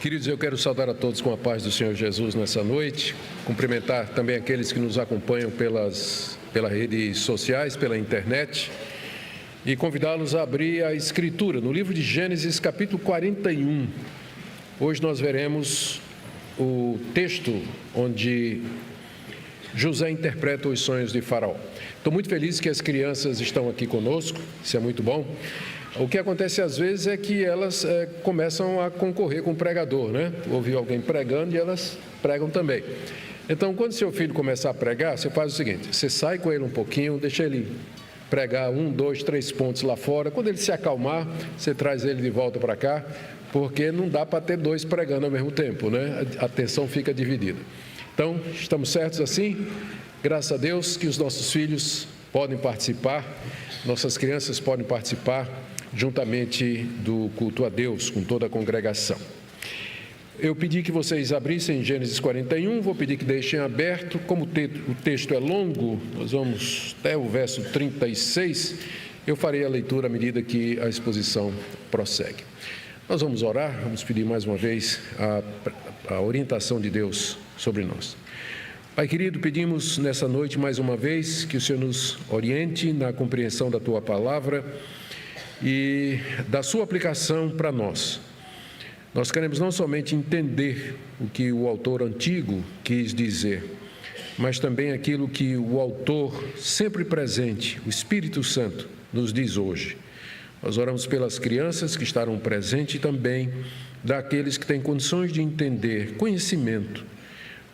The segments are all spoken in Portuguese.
Queridos, eu quero saudar a todos com a paz do Senhor Jesus nessa noite, cumprimentar também aqueles que nos acompanham pelas redes sociais, pela internet, e convidá-los a abrir a Escritura, no livro de Gênesis, capítulo 41. Hoje nós veremos o texto onde José interpreta os sonhos de Faraó. Estou muito feliz que as crianças estão aqui conosco, isso é muito bom. O que acontece às vezes é que elas começam a concorrer com o pregador, né? Ouvir alguém pregando e elas pregam também. Então, quando seu filho começar a pregar, você faz o seguinte: você sai com ele um pouquinho, deixa ele pregar 1, 2, 3 pontos lá fora. Quando ele se acalmar, você traz ele de volta para cá, porque não dá para ter dois pregando ao mesmo tempo, né? A atenção fica dividida. Então, estamos certos assim? Graças a Deus que os nossos filhos podem participar, nossas crianças podem participar juntamente do culto a Deus, com toda a congregação. Eu pedi que vocês abrissem Gênesis 41, vou pedir que deixem aberto, como o texto é longo, nós vamos até o verso 36, eu farei a leitura à medida que a exposição prossegue. Nós vamos orar, vamos pedir mais uma vez a orientação de Deus sobre nós. Pai querido, pedimos nessa noite mais uma vez que o Senhor nos oriente na compreensão da Tua Palavra e da sua aplicação para nós. Nós queremos não somente entender o que o autor antigo quis dizer, mas também aquilo que o autor sempre presente, o Espírito Santo, nos diz hoje. Nós oramos pelas crianças que estarão presentes e também daqueles que têm condições de entender, conhecimento.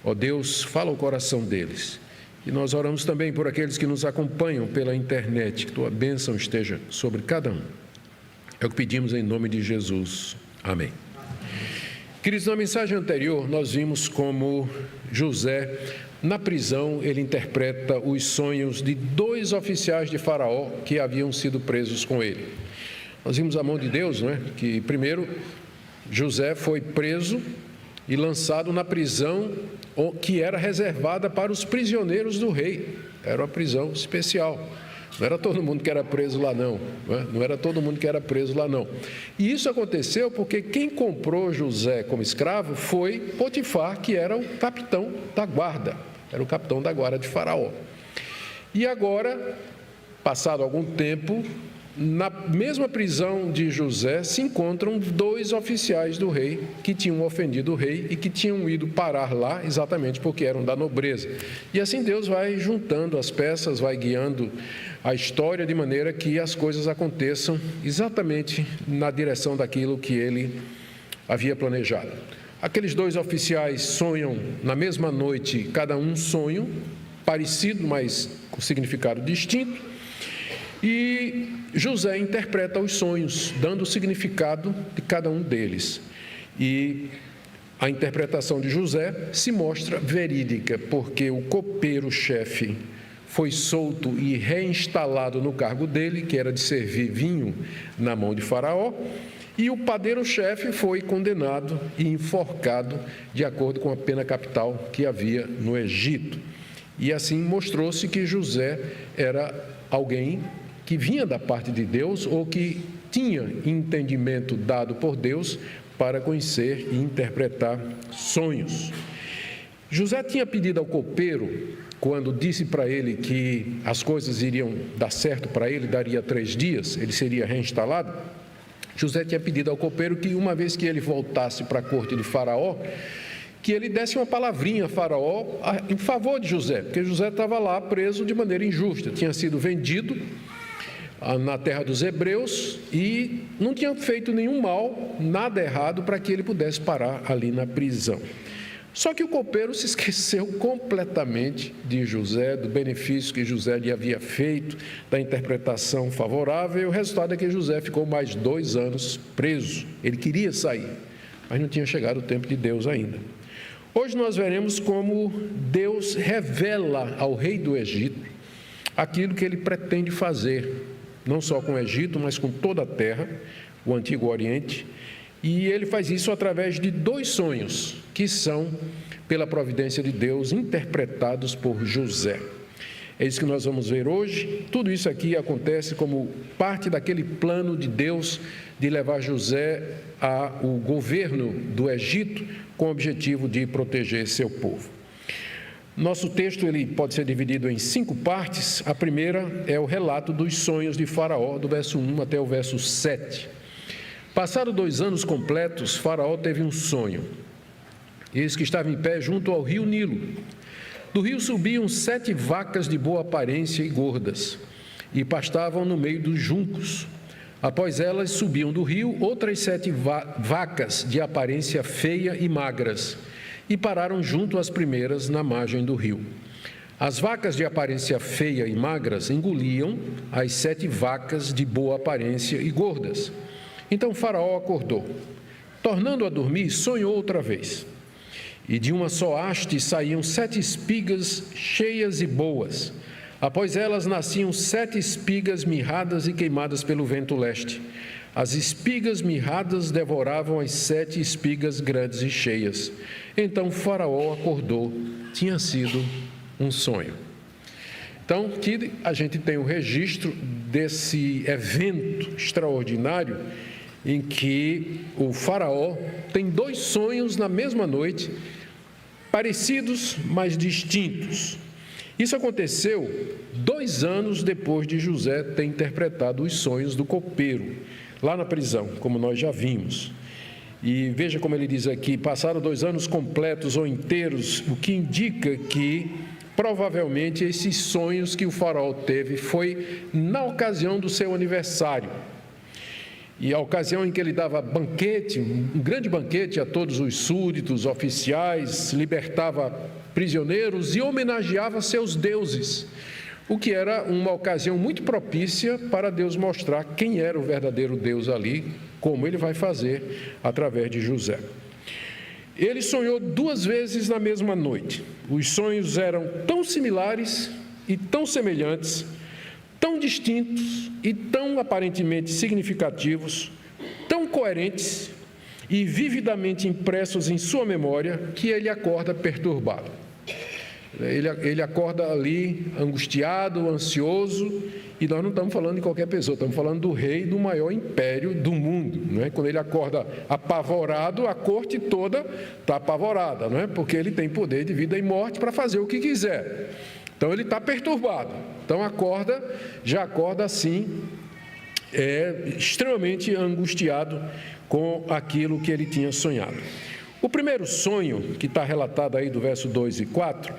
Ó Deus, fala ao coração deles. E nós oramos também por aqueles que nos acompanham pela internet, que Tua bênção esteja sobre cada um. É o que pedimos em nome de Jesus. Amém. Queridos, na mensagem anterior, nós vimos como José, na prisão, ele interpreta os sonhos de 2 oficiais de Faraó que haviam sido presos com ele. Nós vimos a mão de Deus, não é? Que primeiro, José foi preso e lançado na prisão que era reservada para os prisioneiros do rei. Era uma prisão especial. Não era todo mundo que era preso lá, não. Não era todo mundo que era preso lá, não. E isso aconteceu porque quem comprou José como escravo foi Potifar, que era o capitão da guarda. Era o capitão da guarda de Faraó. E agora, passado algum tempo, na mesma prisão de José se encontram 2 oficiais do rei que tinham ofendido o rei e que tinham ido parar lá exatamente porque eram da nobreza. E assim Deus vai juntando as peças, vai guiando a história de maneira que as coisas aconteçam exatamente na direção daquilo que ele havia planejado. Aqueles 2 oficiais sonham na mesma noite, cada um sonho parecido, mas com significado distinto. E José interpreta os sonhos, dando o significado de cada um deles. E a interpretação de José se mostra verídica, porque o copeiro-chefe foi solto e reinstalado no cargo dele, que era de servir vinho na mão de Faraó, e o padeiro-chefe foi condenado e enforcado de acordo com a pena capital que havia no Egito. E assim mostrou-se que José era alguém que vinha da parte de Deus ou que tinha entendimento dado por Deus para conhecer e interpretar sonhos. José tinha pedido ao copeiro, quando disse para ele que as coisas iriam dar certo para ele, daria 3 dias, ele seria reinstalado. José tinha pedido ao copeiro que uma vez que ele voltasse para a corte de Faraó, que ele desse uma palavrinha a Faraó em favor de José, porque José estava lá preso de maneira injusta, tinha sido vendido na terra dos hebreus e não tinha feito nenhum mal, nada errado para que ele pudesse parar ali na prisão. Só que o copeiro se esqueceu completamente de José, do benefício que José lhe havia feito, da interpretação favorável, e o resultado é que José ficou mais 2 anos preso. Ele queria sair, mas não tinha chegado o tempo de Deus ainda. Hoje nós veremos como Deus revela ao rei do Egito aquilo que ele pretende fazer, não só com o Egito, mas com toda a terra, o Antigo Oriente, e ele faz isso através de 2 sonhos, que são, pela providência de Deus, interpretados por José. É isso que nós vamos ver hoje. Tudo isso aqui acontece como parte daquele plano de Deus de levar José ao governo do Egito com o objetivo de proteger seu povo. Nosso texto ele pode ser dividido em 5 partes. A primeira é o relato dos sonhos de Faraó, do verso 1 até o verso 7. Passados 2 anos completos, Faraó teve um sonho. Eis que estava em pé junto ao rio Nilo. Do rio subiam 7 vacas de boa aparência e gordas, e pastavam no meio dos juncos. Após elas subiam do rio outras 7 vacas de aparência feia e magras, e pararam junto às primeiras na margem do rio. As vacas de aparência feia e magras engoliam as 7 vacas de boa aparência e gordas. Então Faraó acordou. Tornando a dormir, sonhou outra vez. E de uma só haste saíam 7 espigas cheias e boas. Após elas nasciam 7 espigas mirradas e queimadas pelo vento leste. As espigas mirradas devoravam as 7 espigas grandes e cheias. Então Faraó acordou. Tinha sido um sonho. Então, aqui a gente tem o registro desse evento extraordinário em que o Faraó tem 2 sonhos na mesma noite, parecidos, mas distintos. Isso aconteceu 2 anos depois de José ter interpretado os sonhos do copeiro, lá na prisão, como nós já vimos. E veja como ele diz aqui, passaram 2 anos completos ou inteiros, o que indica que provavelmente esses sonhos que o Faraó teve foi na ocasião do seu aniversário. E a ocasião em que ele dava banquete, um grande banquete a todos os súditos, oficiais, libertava prisioneiros e homenageava seus deuses, o que era uma ocasião muito propícia para Deus mostrar quem era o verdadeiro Deus ali, como ele vai fazer através de José. Ele sonhou 2 vezes na mesma noite. Os sonhos eram tão similares e tão semelhantes, tão distintos e tão aparentemente significativos, tão coerentes e vividamente impressos em sua memória, que ele acorda perturbado. Ele acorda ali angustiado, ansioso, e nós não estamos falando de qualquer pessoa, estamos falando do rei do maior império do mundo, não é? Quando ele acorda apavorado, a corte toda está apavorada, não é? Porque ele tem poder de vida e morte para fazer o que quiser. Então ele está perturbado. Então já acorda assim, extremamente angustiado com aquilo que ele tinha sonhado. O primeiro sonho, que está relatado aí do verso 2 e 4,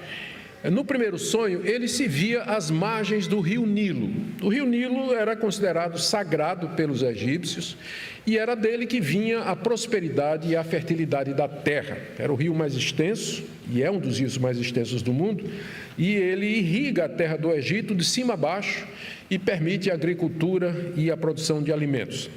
no primeiro sonho ele se via às margens do rio Nilo. O rio Nilo era considerado sagrado pelos egípcios e era dele que vinha a prosperidade e a fertilidade da terra. Era o rio mais extenso, e é um dos rios mais extensos do mundo, e ele irriga a terra do Egito de cima a baixo e permite a agricultura e a produção de alimentos.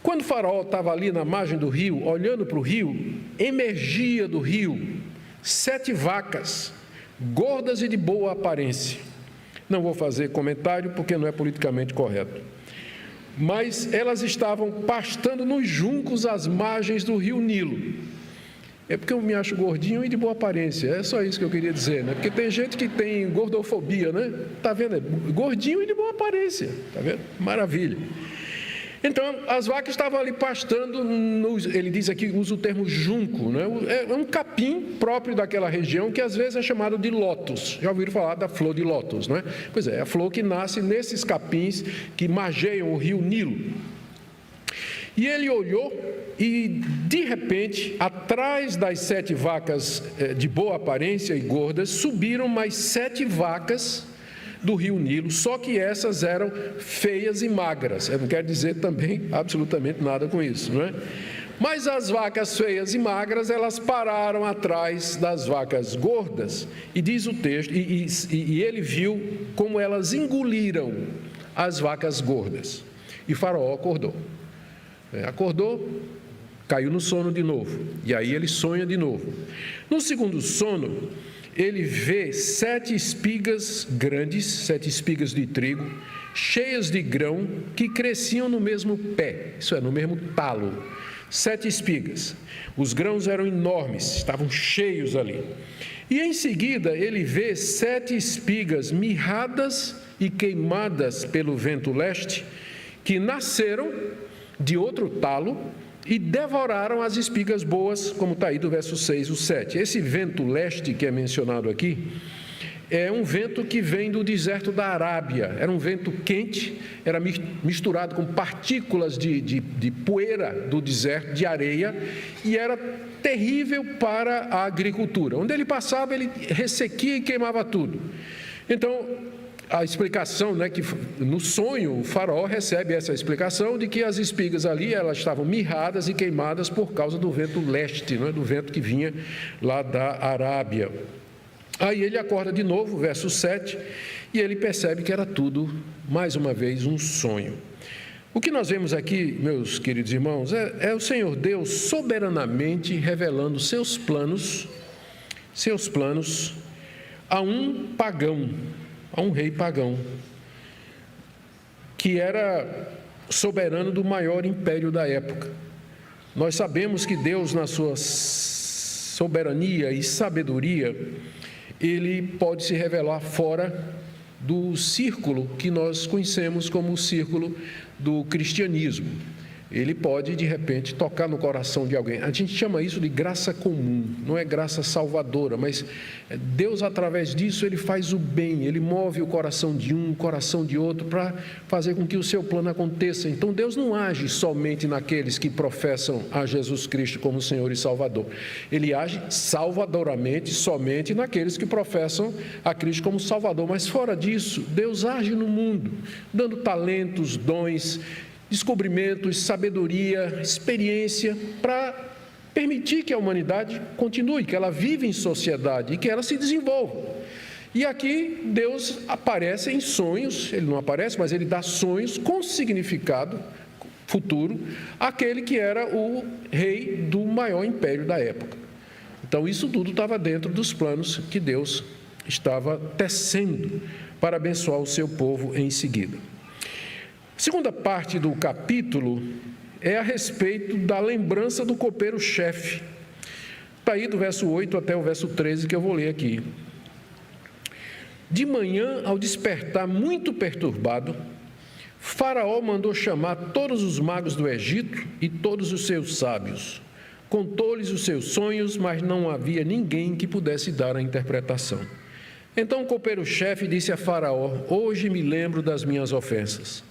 Quando o Faraó estava ali na margem do rio, olhando para o rio, emergia do rio 7 vacas, gordas e de boa aparência. Não vou fazer comentário porque não é politicamente correto. Mas elas estavam pastando nos juncos às margens do rio Nilo. É porque eu me acho gordinho e de boa aparência, é só isso que eu queria dizer, né? Porque tem gente que tem gordofobia, né? Tá vendo? É gordinho e de boa aparência, tá vendo? Maravilha. Então, as vacas estavam ali pastando, ele diz aqui, usa o termo junco, né? É um capim próprio daquela região que às vezes é chamado de lótus. Já ouviram falar da flor de lótus, não é? Pois é a flor que nasce nesses capins que margeiam o rio Nilo. E ele olhou e, de repente, atrás das 7 vacas de boa aparência e gordas, subiram mais 7 vacas do rio Nilo, só que essas eram feias e magras. Eu não quero dizer também absolutamente nada com isso, não é? Mas as vacas feias e magras, elas pararam atrás das vacas gordas, e diz o texto, e ele viu como elas engoliram as vacas gordas. E Faraó acordou. Acordou, caiu no sono de novo, e aí ele sonha de novo. No segundo sono, ele vê 7 espigas grandes, 7 espigas de trigo, cheias de grão, que cresciam no mesmo pé, isso é, no mesmo talo. 7 espigas. Os grãos eram enormes, estavam cheios ali. E em seguida ele vê 7 espigas mirradas e queimadas pelo vento leste, que nasceram de outro talo e devoraram as espigas boas, como está aí do verso 6, o 7. Esse vento leste que é mencionado aqui é um vento que vem do deserto da Arábia. Era um vento quente, era misturado com partículas de poeira do deserto, de areia, e era terrível para a agricultura. Onde ele passava, ele ressequia e queimava tudo. Então, a explicação, que no sonho o faraó recebe essa explicação de que as espigas ali, elas estavam mirradas e queimadas por causa do vento leste, do vento que vinha lá da Arábia. Aí ele acorda de novo, verso 7, e ele percebe que era tudo, mais uma vez, um sonho. O que nós vemos aqui, meus queridos irmãos, é o Senhor Deus soberanamente revelando seus planos a um pagão, a um rei pagão, que era soberano do maior império da época. Nós sabemos que Deus, na sua soberania e sabedoria, ele pode se revelar fora do círculo que nós conhecemos como o círculo do cristianismo. Ele pode, de repente, tocar no coração de alguém. A gente chama isso de graça comum, não é graça salvadora, mas Deus, através disso, ele faz o bem, ele move o coração de um, o coração de outro, para fazer com que o seu plano aconteça. Então, Deus não age somente naqueles que professam a Jesus Cristo como Senhor e Salvador. Ele age salvadoramente somente naqueles que professam a Cristo como Salvador. Mas, fora disso, Deus age no mundo, dando talentos, dons, descobrimentos, sabedoria, experiência, para permitir que a humanidade continue, que ela vive em sociedade e que ela se desenvolva. E aqui Deus aparece em sonhos, ele não aparece, mas ele dá sonhos com significado futuro, àquele que era o rei do maior império da época. Então isso tudo estava dentro dos planos que Deus estava tecendo para abençoar o seu povo em seguida. A segunda parte do capítulo é a respeito da lembrança do copeiro-chefe. Está aí do verso 8 até o verso 13 que eu vou ler aqui. De manhã, ao despertar muito perturbado, Faraó mandou chamar todos os magos do Egito e todos os seus sábios. Contou-lhes os seus sonhos, mas não havia ninguém que pudesse dar a interpretação. Então o copeiro-chefe disse a Faraó: hoje me lembro das minhas ofensas.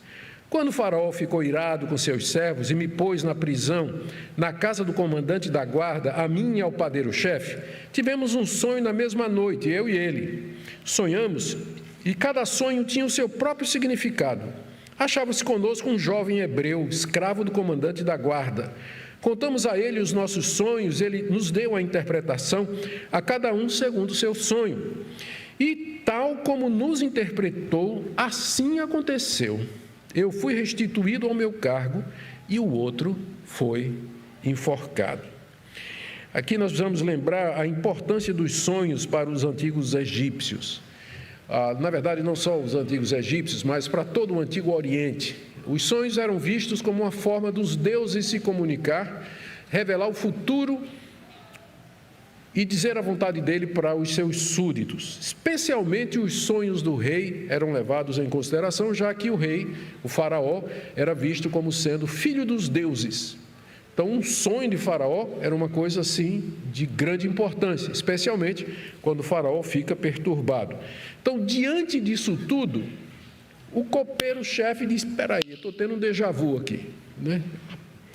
Quando o faraó ficou irado com seus servos e me pôs na prisão, na casa do comandante da guarda, a mim e ao padeiro-chefe, tivemos um sonho na mesma noite, eu e ele. Sonhamos e cada sonho tinha o seu próprio significado. Achava-se conosco um jovem hebreu, escravo do comandante da guarda. Contamos a ele os nossos sonhos, ele nos deu a interpretação, a cada um segundo o seu sonho. E tal como nos interpretou, assim aconteceu. Eu fui restituído ao meu cargo e o outro foi enforcado. Aqui nós precisamos lembrar a importância dos sonhos para os antigos egípcios. Na verdade, não só os antigos egípcios, mas para todo o Antigo Oriente. Os sonhos eram vistos como uma forma dos deuses se comunicar, revelar o futuro e dizer a vontade dele para os seus súditos. Especialmente os sonhos do rei eram levados em consideração, já que o rei, o faraó, era visto como sendo filho dos deuses. Então, um sonho de faraó era uma coisa assim de grande importância, especialmente quando o faraó fica perturbado. Então, diante disso tudo, o copeiro-chefe diz: espera aí, eu estou tendo um déjà vu aqui, né?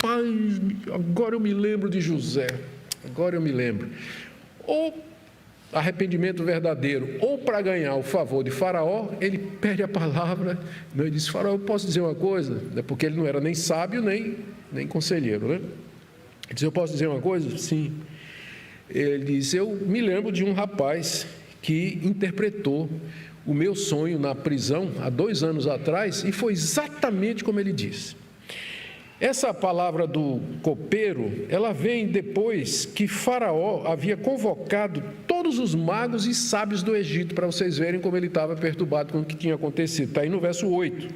Rapaz, agora eu me lembro de José, agora eu me lembro. Ou arrependimento verdadeiro, ou para ganhar o favor de Faraó, ele perde a palavra, ele diz: Faraó, eu posso dizer uma coisa? Porque ele não era nem sábio, nem conselheiro, né? Ele diz: eu posso dizer uma coisa? Sim. Ele diz: eu me lembro de um rapaz que interpretou o meu sonho na prisão há 2 anos atrás, e foi exatamente como ele disse. Essa palavra do copeiro, ela vem depois que Faraó havia convocado todos os magos e sábios do Egito, para vocês verem como ele estava perturbado com o que tinha acontecido. Está aí no verso 8.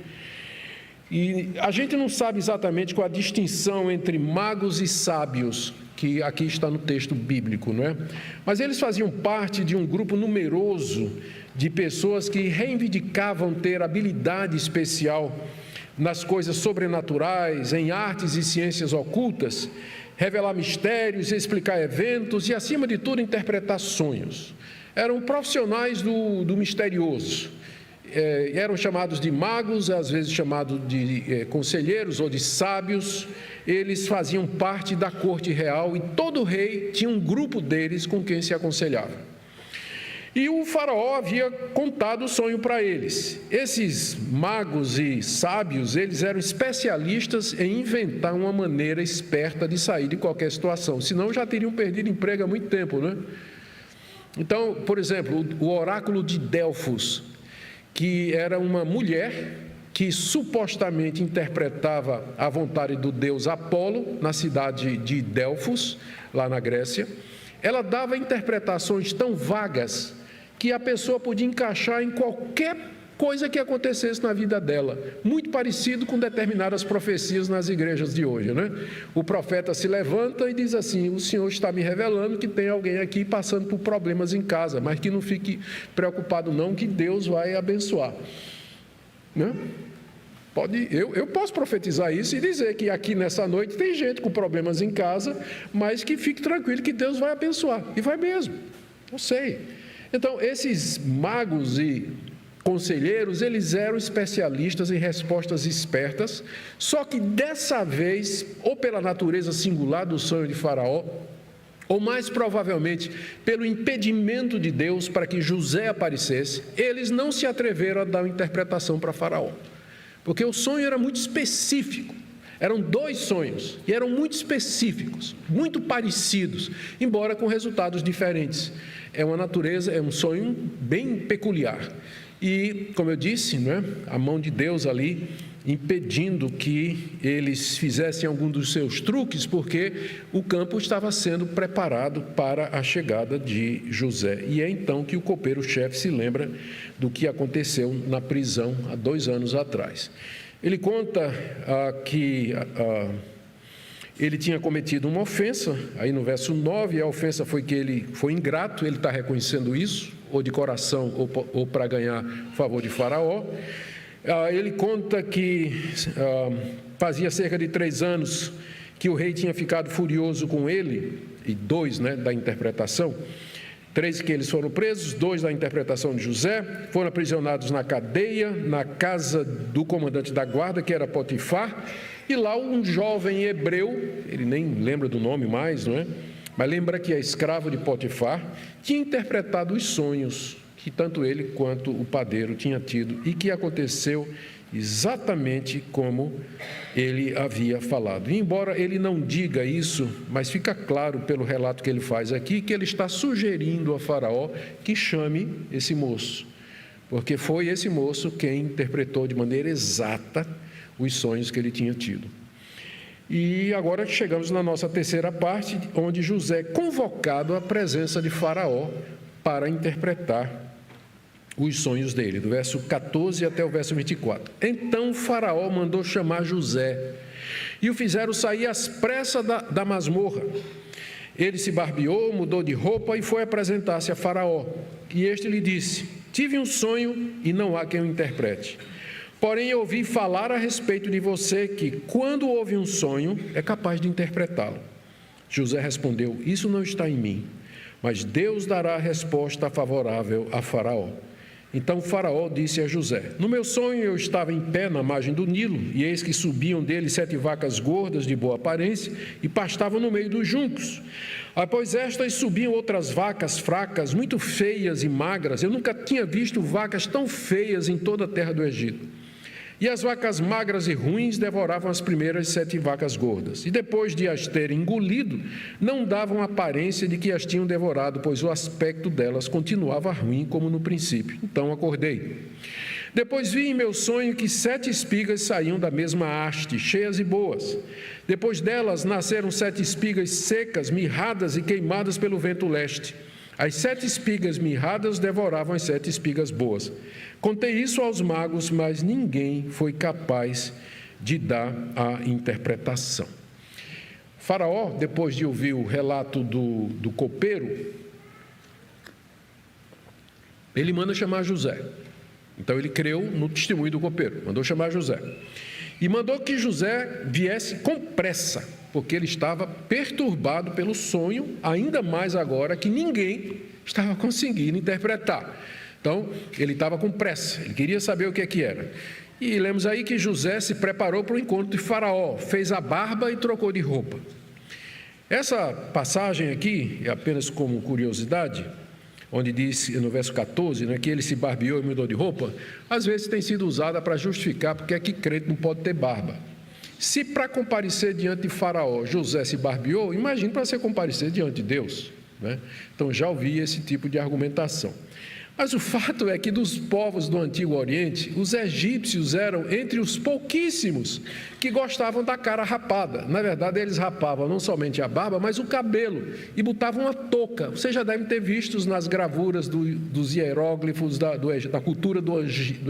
E a gente não sabe exatamente qual a distinção entre magos e sábios, que aqui está no texto bíblico, não é? Mas eles faziam parte de um grupo numeroso de pessoas que reivindicavam ter habilidade especial nas coisas sobrenaturais, em artes e ciências ocultas, revelar mistérios, explicar eventos e, acima de tudo, interpretar sonhos. Eram profissionais do misterioso. Eram chamados de magos, às vezes chamados de conselheiros ou de sábios. Eles faziam parte da corte real e todo rei tinha um grupo deles com quem se aconselhava. E o faraó havia contado o sonho para eles. Esses magos e sábios, eles eram especialistas em inventar uma maneira esperta de sair de qualquer situação, senão já teriam perdido emprego há muito tempo, né? Então, por exemplo, o oráculo de Delfos, que era uma mulher que supostamente interpretava a vontade do deus Apolo na cidade de Delfos, lá na Grécia. Ela dava interpretações tão vagas que a pessoa podia encaixar em qualquer coisa que acontecesse na vida dela, muito parecido com determinadas profecias nas igrejas de hoje, né? O profeta se levanta e diz assim: o Senhor está me revelando que tem alguém aqui passando por problemas em casa, mas que não fique preocupado não, que Deus vai abençoar, né? Eu posso profetizar isso e dizer que aqui nessa noite tem gente com problemas em casa, mas que fique tranquilo que Deus vai abençoar, e vai mesmo, eu sei. Então, esses magos e conselheiros, eles eram especialistas em respostas espertas, só que dessa vez, ou pela natureza singular do sonho de Faraó, ou mais provavelmente pelo impedimento de Deus para que José aparecesse, eles não se atreveram a dar uma interpretação para Faraó, porque o sonho era muito específico. Eram 2 sonhos e eram muito específicos, muito parecidos, embora com resultados diferentes. É um sonho bem peculiar. E, como eu disse, né, a mão de Deus ali impedindo que eles fizessem algum dos seus truques, porque o campo estava sendo preparado para a chegada de José. E é então que o copeiro-chefe se lembra do que aconteceu na prisão há 2 anos atrás. Ele conta que ele tinha cometido uma ofensa, aí no verso 9, a ofensa foi que ele foi ingrato, ele está reconhecendo isso, ou de coração, ou para ganhar favor de Faraó. Ele conta que fazia cerca de 3 anos que o rei tinha ficado furioso com ele, e 2, né, da interpretação. 3 que eles foram presos, 2 da interpretação de José, foram aprisionados na cadeia, na casa do comandante da guarda, que era Potifar, e lá um jovem hebreu, ele nem lembra do nome mais, não é? Mas lembra que é escravo de Potifar, tinha interpretado os sonhos que tanto ele quanto o padeiro tinha tido e que aconteceu exatamente como ele havia falado. E embora ele não diga isso, mas fica claro pelo relato que ele faz aqui, que ele está sugerindo a Faraó que chame esse moço, porque foi esse moço quem interpretou de maneira exata os sonhos que ele tinha tido. E agora chegamos na nossa terceira parte, onde José é convocado à presença de Faraó para interpretar os sonhos dele, do verso 14 até o verso 24. Então Faraó mandou chamar José e o fizeram sair às pressas da masmorra. Ele se barbeou, mudou de roupa e foi apresentar-se a Faraó. E este lhe disse: tive um sonho e não há quem o interprete. Porém, eu ouvi falar a respeito de você que, quando ouve um sonho, é capaz de interpretá-lo. José respondeu: isso não está em mim, mas Deus dará a resposta favorável a Faraó. Então Faraó disse a José: no meu sonho eu estava em pé na margem do Nilo, e eis que subiam dele 7 vacas gordas de boa aparência e pastavam no meio dos juncos. Após estas subiam outras vacas fracas, muito feias e magras. Eu nunca tinha visto vacas tão feias em toda a terra do Egito. E as vacas magras e ruins devoravam as primeiras 7 vacas gordas. E depois de as terem engolido, não davam aparência de que as tinham devorado, pois o aspecto delas continuava ruim como no princípio. Então acordei. Depois vi em meu sonho que 7 espigas saíam da mesma haste, cheias e boas. Depois delas nasceram 7 espigas secas, mirradas e queimadas pelo vento leste. As 7 espigas mirradas devoravam as 7 espigas boas. Contei isso aos magos, mas ninguém foi capaz de dar a interpretação. Faraó, depois de ouvir o relato do copeiro, ele manda chamar José. Então ele creu no testemunho do copeiro, mandou chamar José. E mandou que José viesse com pressa, porque ele estava perturbado pelo sonho, ainda mais agora que ninguém estava conseguindo interpretar. Então, ele estava com pressa, ele queria saber o que era. E lemos aí que José se preparou para o encontro de Faraó, fez a barba e trocou de roupa. Essa passagem aqui, é apenas como curiosidade, onde diz no verso 14, que ele se barbeou e mudou de roupa, às vezes tem sido usada para justificar porque é que crente não pode ter barba. Se para comparecer diante de Faraó, José se barbeou, imagine para você comparecer diante de Deus. Então já ouvi esse tipo de argumentação. Mas o fato é que dos povos do Antigo Oriente, os egípcios eram entre os pouquíssimos que gostavam da cara rapada. Na verdade, eles rapavam não somente a barba, mas o cabelo e botavam uma touca. Vocês já devem ter visto nas gravuras dos hieróglifos da cultura do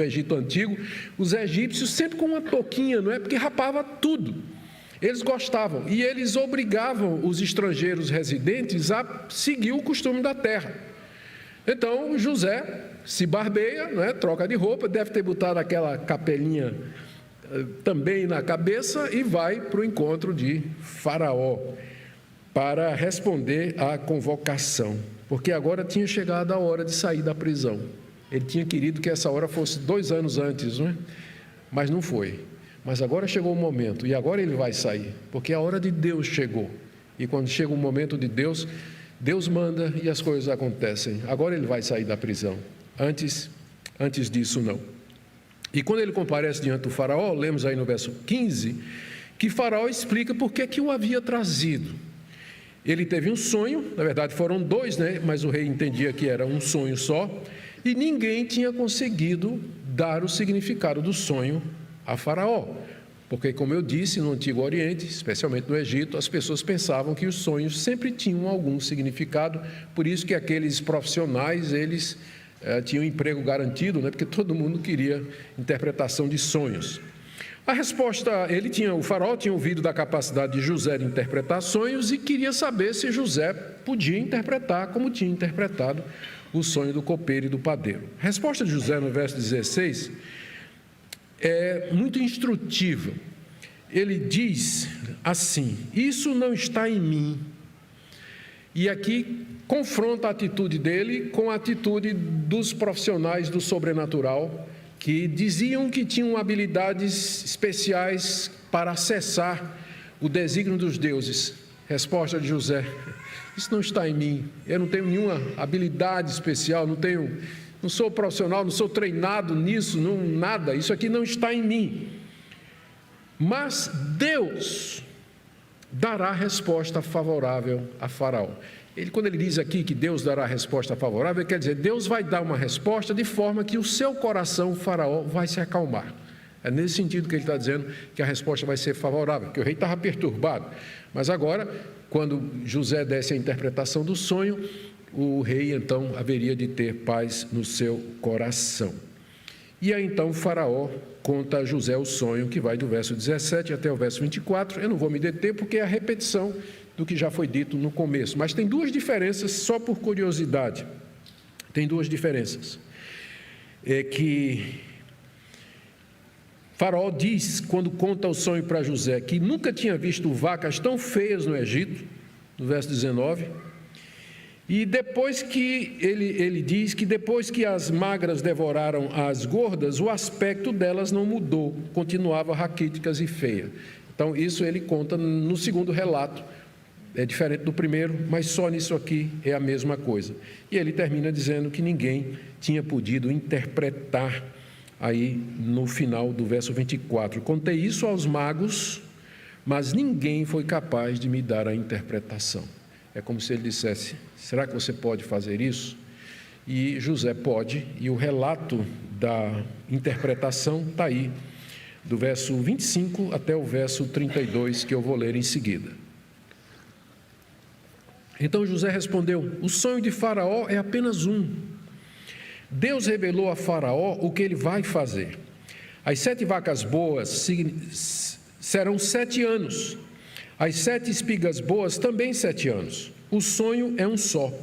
Egito Antigo, os egípcios sempre com uma touquinha, não é? Porque rapava tudo. Eles gostavam e eles obrigavam os estrangeiros residentes a seguir o costume da terra. Então, José se barbeia, troca de roupa, deve ter botado aquela capelinha também na cabeça e vai para o encontro de Faraó para responder à convocação, porque agora tinha chegado a hora de sair da prisão. Ele tinha querido que essa hora fosse 2 anos antes, mas não foi. Mas agora chegou o momento e agora ele vai sair, porque a hora de Deus chegou. E quando chega o momento de Deus, Deus manda e as coisas acontecem. Agora ele vai sair da prisão. Antes disso, não. E quando ele comparece diante do faraó, lemos aí no verso 15, que Faraó explica por que o havia trazido. Ele teve um sonho, na verdade foram 2, mas o rei entendia que era um sonho só, e ninguém tinha conseguido dar o significado do sonho a Faraó. Porque, como eu disse, no Antigo Oriente, especialmente no Egito, as pessoas pensavam que os sonhos sempre tinham algum significado, por isso que aqueles profissionais, eles tinham emprego garantido, porque todo mundo queria interpretação de sonhos. A resposta, o faraó tinha ouvido da capacidade de José de interpretar sonhos e queria saber se José podia interpretar como tinha interpretado o sonho do copeiro e do padeiro. A resposta de José no verso 16 é muito instrutiva. Ele diz assim: isso não está em mim. E aqui confronta a atitude dele com a atitude dos profissionais do sobrenatural, que diziam que tinham habilidades especiais para acessar o desígnio dos deuses. Resposta de José: isso não está em mim. Eu não tenho nenhuma habilidade especial, não sou profissional, não sou treinado nisso, nada, isso aqui não está em mim. Mas Deus dará resposta favorável a Faraó. Quando ele diz aqui que Deus dará resposta favorável, quer dizer, Deus vai dar uma resposta de forma que o seu coração, Faraó, vai se acalmar. É nesse sentido que ele está dizendo que a resposta vai ser favorável, porque o rei estava perturbado. Mas agora, quando José desse a interpretação do sonho, o rei então haveria de ter paz no seu coração. E aí então Faraó conta a José o sonho, que vai do verso 17 até o verso 24. Eu não vou me deter porque é a repetição do que já foi dito no começo, mas tem 2 diferenças, só por curiosidade. Tem 2 diferenças. É que Faraó diz, quando conta o sonho para José, que nunca tinha visto vacas tão feias no Egito, no verso 19. E depois que ele diz que depois que as magras devoraram as gordas, o aspecto delas não mudou, continuava raquíticas e feia. Então isso ele conta no segundo relato, é diferente do primeiro, mas só nisso aqui é a mesma coisa. E ele termina dizendo que ninguém tinha podido interpretar aí no final do verso 24. Contei isso aos magos, mas ninguém foi capaz de me dar a interpretação. É como se ele dissesse: será que você pode fazer isso? E José pode, e o relato da interpretação está aí, do verso 25 até o verso 32, que eu vou ler em seguida. Então José respondeu: o sonho de Faraó é apenas um. Deus revelou a Faraó o que ele vai fazer. As 7 vacas boas serão 7 anos. As 7 espigas boas também 7 anos. O sonho é um só.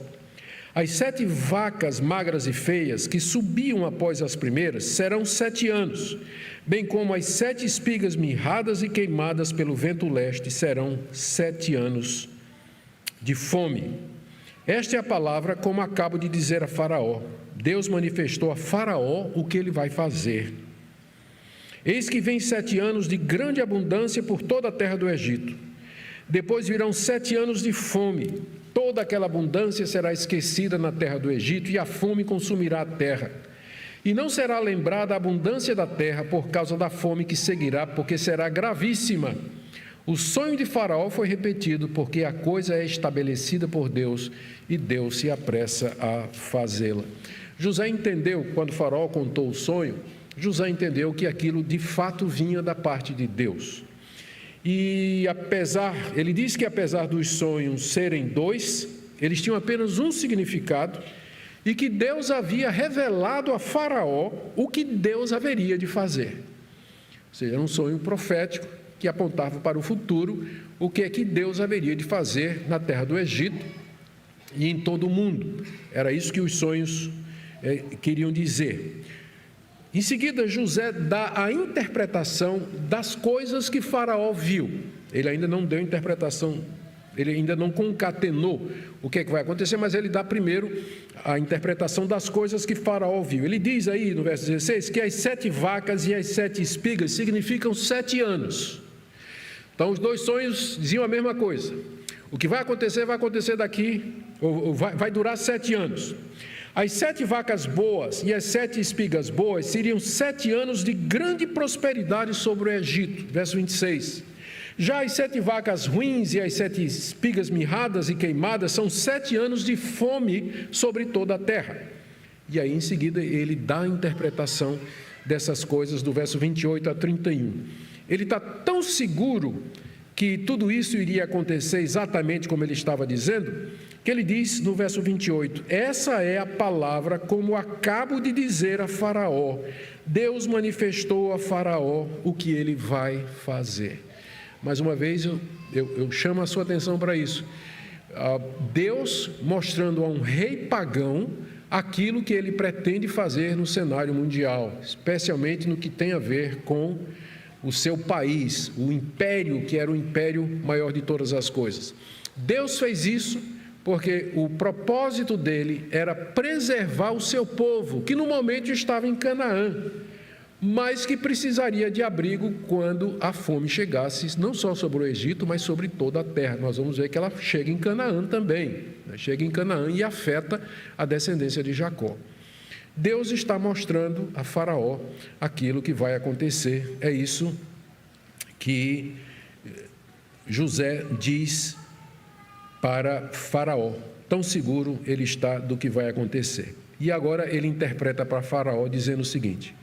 As 7 vacas magras e feias que subiam após as primeiras serão 7 anos, bem como as 7 espigas mirradas e queimadas pelo vento leste serão 7 anos de fome. Esta é a palavra como acabo de dizer a Faraó. Deus manifestou a Faraó o que ele vai fazer. Eis que vem 7 anos de grande abundância por toda a terra do Egito. Depois virão 7 anos de fome. Toda aquela abundância será esquecida na terra do Egito e a fome consumirá a terra. E não será lembrada a abundância da terra por causa da fome que seguirá, porque será gravíssima. O sonho de Faraó foi repetido, porque a coisa é estabelecida por Deus e Deus se apressa a fazê-la. José entendeu, quando Faraó contou o sonho, José entendeu que aquilo de fato vinha da parte de Deus. E ele diz que apesar dos sonhos serem 2, eles tinham apenas um significado e que Deus havia revelado a Faraó o que Deus haveria de fazer. Ou seja, era um sonho profético que apontava para o futuro o que é que Deus haveria de fazer na terra do Egito e em todo o mundo. Era isso que os sonhos queriam dizer. Em seguida, José dá a interpretação das coisas que Faraó viu. Ele ainda não deu interpretação, ele ainda não concatenou o que é que vai acontecer, mas ele dá primeiro a interpretação das coisas que Faraó viu. Ele diz aí no verso 16 que as 7 vacas e as 7 espigas significam 7 anos. Então, os 2 sonhos diziam a mesma coisa. O que vai acontecer daqui, ou vai durar 7 anos. As 7 vacas boas e as 7 espigas boas seriam 7 anos de grande prosperidade sobre o Egito. Verso 26. Já as 7 vacas ruins e as 7 espigas mirradas e queimadas são 7 anos de fome sobre toda a terra. E aí, em seguida, ele dá a interpretação dessas coisas do verso 28 a 31. Ele está tão seguro que tudo isso iria acontecer exatamente como ele estava dizendo, que ele diz no verso 28, essa é a palavra como acabo de dizer a Faraó. Deus manifestou a Faraó o que ele vai fazer. Mais uma vez, eu chamo a sua atenção para isso. Deus mostrando a um rei pagão aquilo que ele pretende fazer no cenário mundial, especialmente no que tem a ver com o seu país, o império que era o império maior de todas as coisas. Deus fez isso porque o propósito dele era preservar o seu povo, que no momento estava em Canaã, mas que precisaria de abrigo quando a fome chegasse, não só sobre o Egito, mas sobre toda a terra. Nós vamos ver que ela chega em Canaã também, chega em Canaã e afeta a descendência de Jacó. Deus está mostrando a Faraó aquilo que vai acontecer. É isso que José diz para Faraó. Tão seguro ele está do que vai acontecer. E agora ele interpreta para Faraó dizendo o seguinte,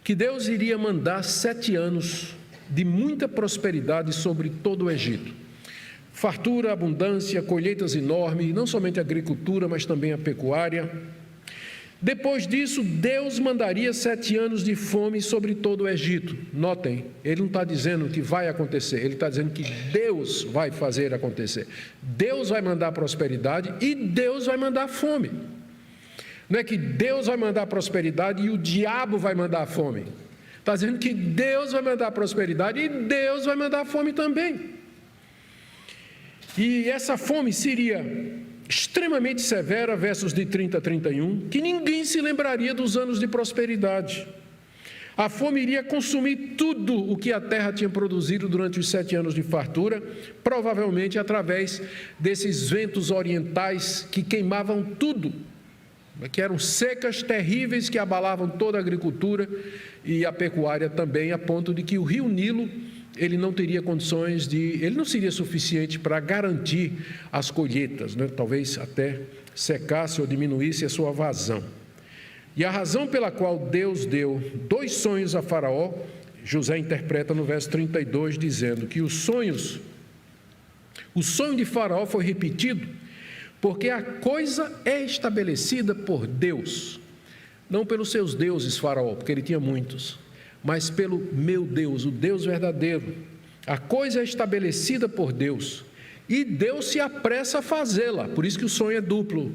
que Deus iria mandar 7 anos de muita prosperidade sobre todo o Egito. Fartura, abundância, colheitas enormes, não somente a agricultura, mas também a pecuária. Depois disso, Deus mandaria 7 anos de fome sobre todo o Egito. Notem, ele não está dizendo que vai acontecer, ele está dizendo que Deus vai fazer acontecer. Deus vai mandar prosperidade e Deus vai mandar fome. Não é que Deus vai mandar prosperidade e o diabo vai mandar fome. Está dizendo que Deus vai mandar prosperidade e Deus vai mandar fome também. E essa fome seria extremamente severa, versos de 30 a 31, que ninguém se lembraria dos anos de prosperidade. A fome iria consumir tudo o que a terra tinha produzido durante os 7 anos de fartura, provavelmente através desses ventos orientais que queimavam tudo, que eram secas terríveis que abalavam toda a agricultura e a pecuária também, a ponto de que o rio Nilo ele não teria condições ele não seria suficiente para garantir as colheitas, né? Talvez até secasse ou diminuísse a sua vazão. E a razão pela qual Deus deu 2 sonhos a Faraó, José interpreta no verso 32, dizendo que o sonho de Faraó foi repetido porque a coisa é estabelecida por Deus, não pelos seus deuses Faraó, porque ele tinha muitos, mas pelo meu Deus, o Deus verdadeiro. A coisa é estabelecida por Deus, e Deus se apressa a fazê-la, por isso que o sonho é duplo,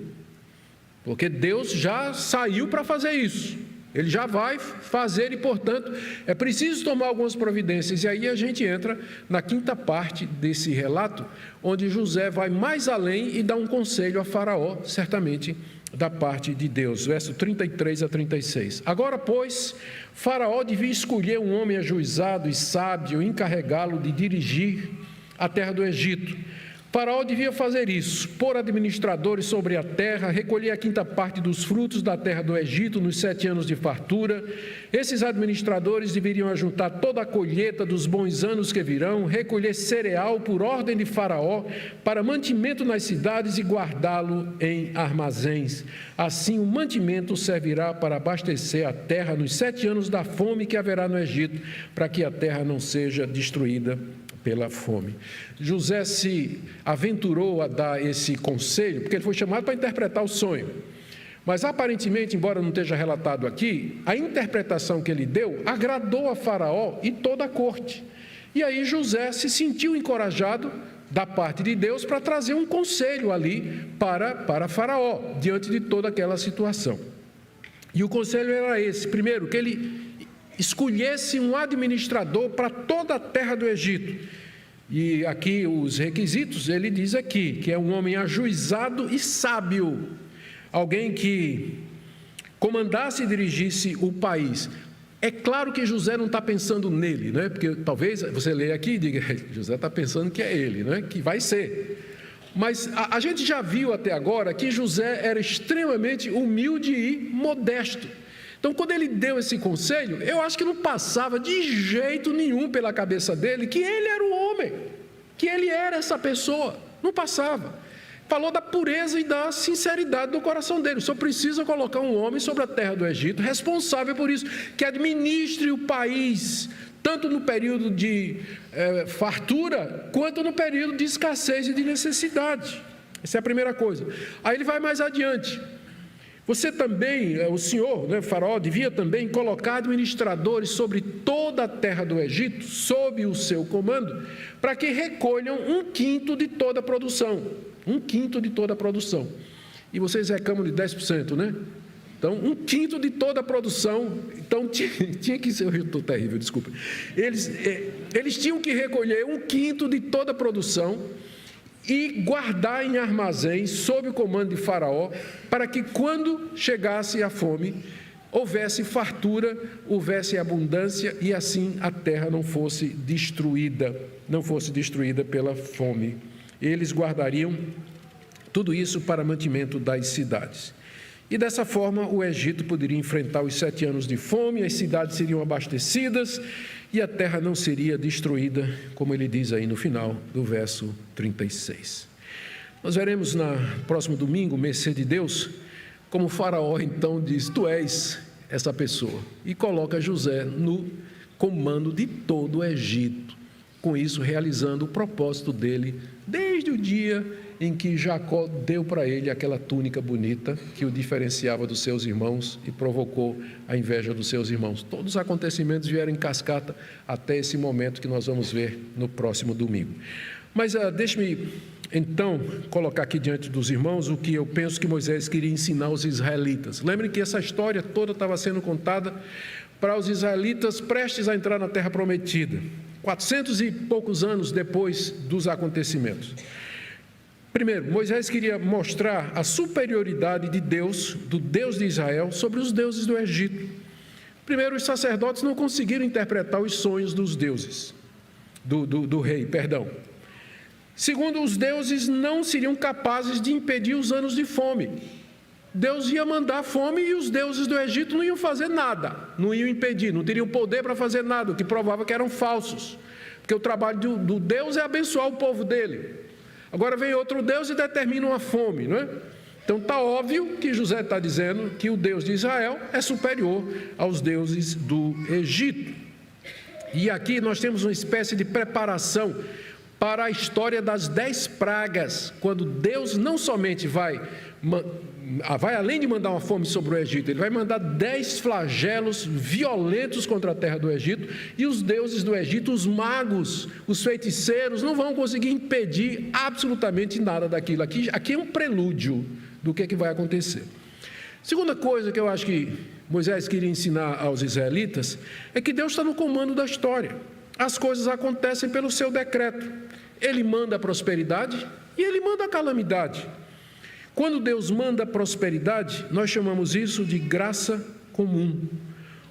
porque Deus já saiu para fazer isso, Ele já vai fazer e, portanto, é preciso tomar algumas providências. E aí a gente entra na quinta parte desse relato, onde José vai mais além e dá um conselho a Faraó, certamente da parte de Deus, verso 33 a 36. Agora, pois, Faraó devia escolher um homem ajuizado e sábio, encarregá-lo de dirigir a terra do Egito. Faraó devia fazer isso, pôr administradores sobre a terra, recolher a quinta parte dos frutos da terra do Egito nos 7 anos de fartura. Esses administradores deveriam ajuntar toda a colheita dos bons anos que virão, recolher cereal por ordem de Faraó, para mantimento nas cidades e guardá-lo em armazéns. Assim, o mantimento servirá para abastecer a terra nos 7 anos da fome que haverá no Egito, para que a terra não seja destruída pela fome. José se aventurou a dar esse conselho, porque ele foi chamado para interpretar o sonho. Mas aparentemente, embora não esteja relatado aqui, a interpretação que ele deu agradou a Faraó e toda a corte. E aí José se sentiu encorajado da parte de Deus para trazer um conselho ali para Faraó, diante de toda aquela situação. E o conselho era esse: primeiro, que ele escolhesse um administrador para toda a terra do Egito. E aqui os requisitos, ele diz aqui, que é um homem ajuizado e sábio, alguém que comandasse e dirigisse o país. É claro que José não está pensando nele, né? Porque talvez você leia aqui e diga, José está pensando que é ele, né? Que vai ser. Mas a gente já viu até agora que José era extremamente humilde e modesto. Então, quando ele deu esse conselho, eu acho que não passava de jeito nenhum pela cabeça dele que ele era o homem, que ele era essa pessoa. Não passava. Falou da pureza e da sinceridade do coração dele. Só precisa colocar um homem sobre a terra do Egito, responsável por isso, que administre o país, tanto no período de fartura, quanto no período de escassez e de necessidade. Essa é a primeira coisa. Aí ele vai mais adiante. Você também, o senhor, né, Faraó, devia também colocar administradores sobre toda a terra do Egito, sob o seu comando, para que recolham 1/5 de toda a produção. 1/5 de toda a produção. E vocês reclamam de 10%, né? Então, 1/5 de toda a produção. Então, tinha que ser... Eu estou terrível, desculpa. Eles tinham que recolher 1/5 de toda a produção e guardar em armazéns sob o comando de Faraó, para que quando chegasse a fome, houvesse fartura, houvesse abundância, e assim a terra não fosse destruída pela fome. Eles guardariam tudo isso para mantimento das cidades. E dessa forma o Egito poderia enfrentar os 7 anos de fome, as cidades seriam abastecidas e a terra não seria destruída, como ele diz aí no final do verso 36. Nós veremos no próximo domingo, mercê de Deus, como o Faraó então diz: tu és essa pessoa, e coloca José no comando de todo o Egito, com isso realizando o propósito dele desde o dia em que Jacó deu para ele aquela túnica bonita que o diferenciava dos seus irmãos e provocou a inveja dos seus irmãos. Todos os acontecimentos vieram em cascata até esse momento que nós vamos ver no próximo domingo. Mas deixe-me então colocar aqui diante dos irmãos o que eu penso que Moisés queria ensinar aos israelitas. Lembrem que essa história toda estava sendo contada para os israelitas prestes a entrar na terra prometida, 400 e poucos anos depois dos acontecimentos. Primeiro, Moisés queria mostrar a superioridade de Deus, do Deus de Israel, sobre os deuses do Egito. Primeiro, os sacerdotes não conseguiram interpretar os sonhos dos deuses, do rei. Segundo, os deuses não seriam capazes de impedir os anos de fome. Deus ia mandar fome e os deuses do Egito não iam fazer nada, não iam impedir, não teriam poder para fazer nada, o que provava que eram falsos. Porque o trabalho do Deus é abençoar o povo dele. Agora vem outro Deus e determina uma fome, não é? Então está óbvio que José está dizendo que o Deus de Israel é superior aos deuses do Egito. E aqui nós temos uma espécie de preparação para a história das 10 pragas, quando Deus não somente vai vai além de mandar uma fome sobre o Egito, ele vai mandar 10 flagelos violentos contra a terra do Egito, e os deuses do Egito, os magos, os feiticeiros, não vão conseguir impedir absolutamente nada daquilo. Aqui é um prelúdio do que vai acontecer. Segunda coisa que eu acho que Moisés queria ensinar aos israelitas é que Deus está no comando da história. As coisas acontecem pelo seu decreto. Ele manda a prosperidade e ele manda a calamidade. Quando Deus manda prosperidade, nós chamamos isso de graça comum,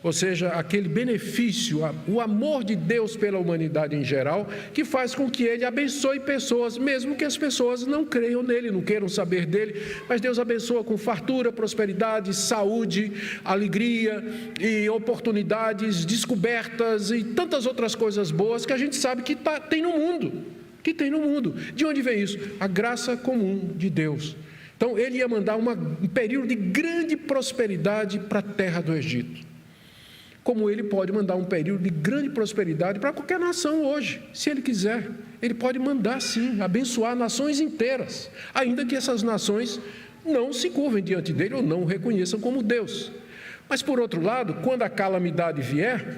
ou seja, aquele benefício, o amor de Deus pela humanidade em geral, que faz com que Ele abençoe pessoas, mesmo que as pessoas não creiam nele, não queiram saber dele, mas Deus abençoa com fartura, prosperidade, saúde, alegria e oportunidades, descobertas e tantas outras coisas boas que a gente sabe que tem no mundo. De onde vem isso? A graça comum de Deus. Então, ele ia mandar um período de grande prosperidade para a terra do Egito. Como ele pode mandar um período de grande prosperidade para qualquer nação hoje, se ele quiser. Ele pode mandar, sim, abençoar nações inteiras, ainda que essas nações não se curvem diante dele ou não o reconheçam como Deus. Mas, por outro lado, quando a calamidade vier,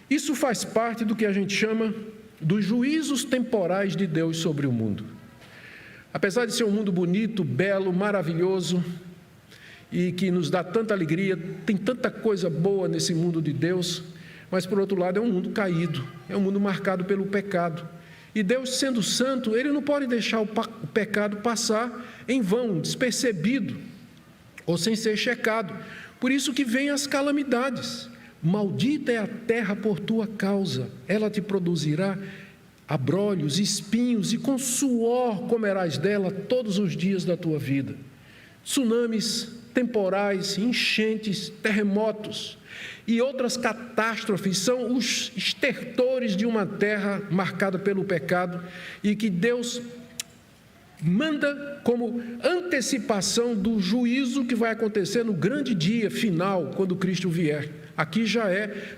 isso faz parte do que a gente chama dos juízos temporais de Deus sobre o mundo. Apesar de ser um mundo bonito, belo, maravilhoso e que nos dá tanta alegria, tem tanta coisa boa nesse mundo de Deus, mas por outro lado é um mundo caído, é um mundo marcado pelo pecado. E Deus, sendo santo, Ele não pode deixar o pecado passar em vão, despercebido ou sem ser checado. Por isso que vêm as calamidades. Maldita é a terra por tua causa, ela te produzirá abrolhos, espinhos, e com suor comerás dela todos os dias da tua vida. Tsunamis, temporais, enchentes, terremotos e outras catástrofes são os estertores de uma terra marcada pelo pecado e que Deus manda como antecipação do juízo que vai acontecer no grande dia final, quando Cristo vier. Aqui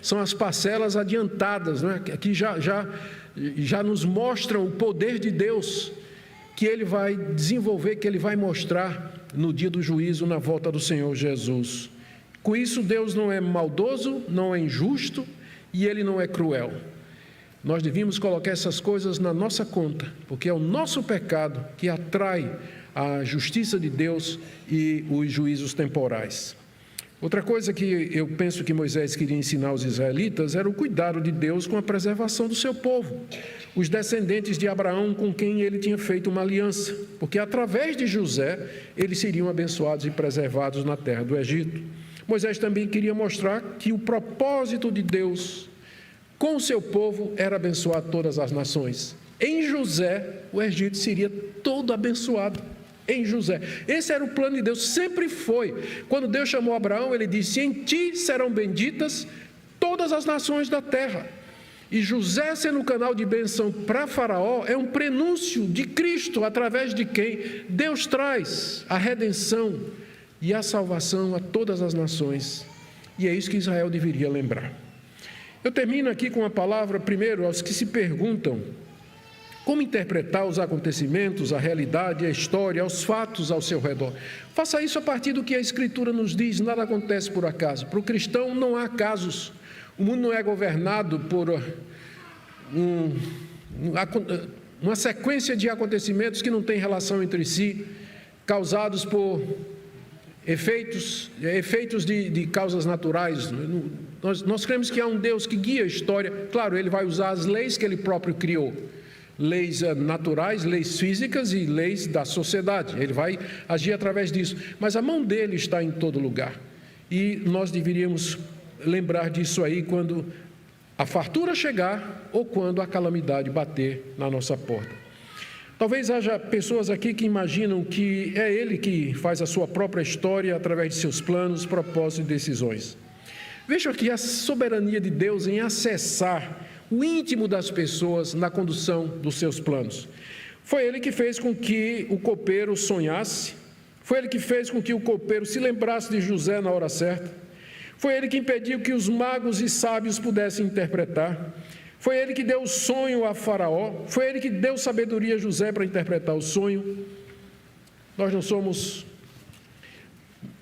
são as parcelas adiantadas, não é? Aqui já nos mostram o poder de Deus que Ele vai desenvolver, que Ele vai mostrar no dia do juízo, na volta do Senhor Jesus. Com isso, Deus não é maldoso, não é injusto e Ele não é cruel. Nós devíamos colocar essas coisas na nossa conta, porque é o nosso pecado que atrai a justiça de Deus e os juízos temporais. Outra coisa que eu penso que Moisés queria ensinar aos israelitas era o cuidado de Deus com a preservação do seu povo, os descendentes de Abraão com quem ele tinha feito uma aliança, porque através de José eles seriam abençoados e preservados na terra do Egito. Moisés também queria mostrar que o propósito de Deus com o seu povo era abençoar todas as nações. Em José, o Egito seria todo abençoado. Em José. Esse era o plano de Deus, sempre foi. Quando Deus chamou Abraão, ele disse: em ti serão benditas todas as nações da terra. E José, sendo um canal de bênção para Faraó, é um prenúncio de Cristo, através de quem Deus traz a redenção e a salvação a todas as nações. E é isso que Israel deveria lembrar. Eu termino aqui com uma palavra, primeiro, aos que se perguntam como interpretar os acontecimentos, a realidade, a história, os fatos ao seu redor. Faça isso a partir do que a Escritura nos diz, nada acontece por acaso. Para o cristão não há acasos. O mundo não é governado por uma sequência de acontecimentos que não têm relação entre si, causados por efeitos de causas naturais. Nós cremos que há um Deus que guia a história. Claro, Ele vai usar as leis que Ele próprio criou. Leis naturais, leis físicas e leis da sociedade. Ele vai agir através disso. Mas a mão dele está em todo lugar. E nós deveríamos lembrar disso aí quando a fartura chegar ou quando a calamidade bater na nossa porta. Talvez haja pessoas aqui que imaginam que é Ele que faz a sua própria história através de seus planos, propósitos e decisões. Vejam aqui a soberania de Deus em acessar o íntimo das pessoas na condução dos seus planos. Foi Ele que fez com que o copeiro sonhasse, foi Ele que fez com que o copeiro se lembrasse de José na hora certa, foi Ele que impediu que os magos e sábios pudessem interpretar, foi Ele que deu o sonho a Faraó, foi Ele que deu sabedoria a José para interpretar o sonho. Nós não somos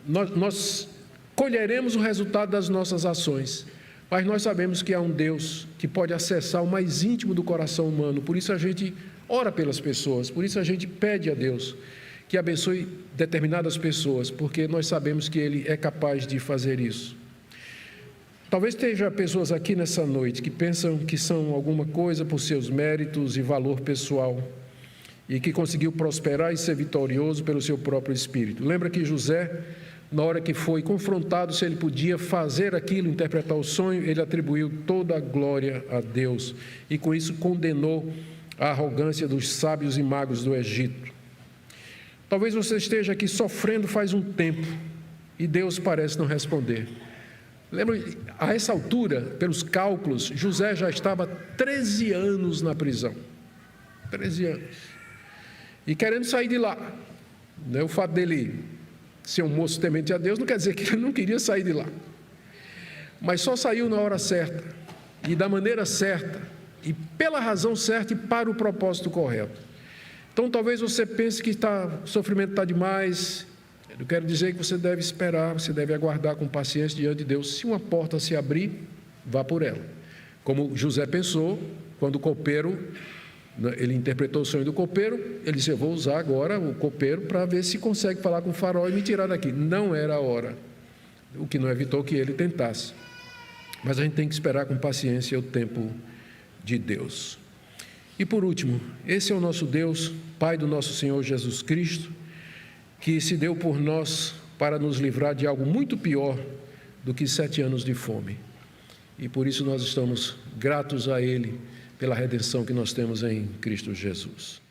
nós colheremos o resultado das nossas ações, mas nós sabemos que há um Deus que pode acessar o mais íntimo do coração humano, por isso a gente ora pelas pessoas, por isso a gente pede a Deus que abençoe determinadas pessoas, porque nós sabemos que Ele é capaz de fazer isso. Talvez esteja pessoas aqui nessa noite que pensam que são alguma coisa por seus méritos e valor pessoal e que conseguiu prosperar e ser vitorioso pelo seu próprio espírito. Lembra que José, na hora que foi confrontado se ele podia fazer aquilo, interpretar o sonho, ele atribuiu toda a glória a Deus e com isso condenou a arrogância dos sábios e magos do Egito. Talvez você esteja aqui sofrendo faz um tempo e Deus parece não responder. Lembra, a essa altura, pelos cálculos, José já estava 13 anos na prisão. 13 anos. E querendo sair de lá. O fato dele ser um moço temente a Deus não quer dizer que ele não queria sair de lá. Mas só saiu na hora certa, e da maneira certa, e pela razão certa e para o propósito correto. Então talvez você pense que o sofrimento está demais. Eu quero dizer que você deve esperar, você deve aguardar com paciência diante de Deus. Se uma porta se abrir, vá por ela. Como José pensou, quando o copeiro, ele interpretou o sonho do copeiro, ele disse: eu vou usar agora o copeiro para ver se consegue falar com o faraó e me tirar daqui. Não era a hora, o que não evitou que ele tentasse. Mas a gente tem que esperar com paciência o tempo de Deus. E por último, esse é o nosso Deus, Pai do nosso Senhor Jesus Cristo, que se deu por nós para nos livrar de algo muito pior do que 7 anos de fome. E por isso nós estamos gratos a Ele pela redenção que nós temos em Cristo Jesus.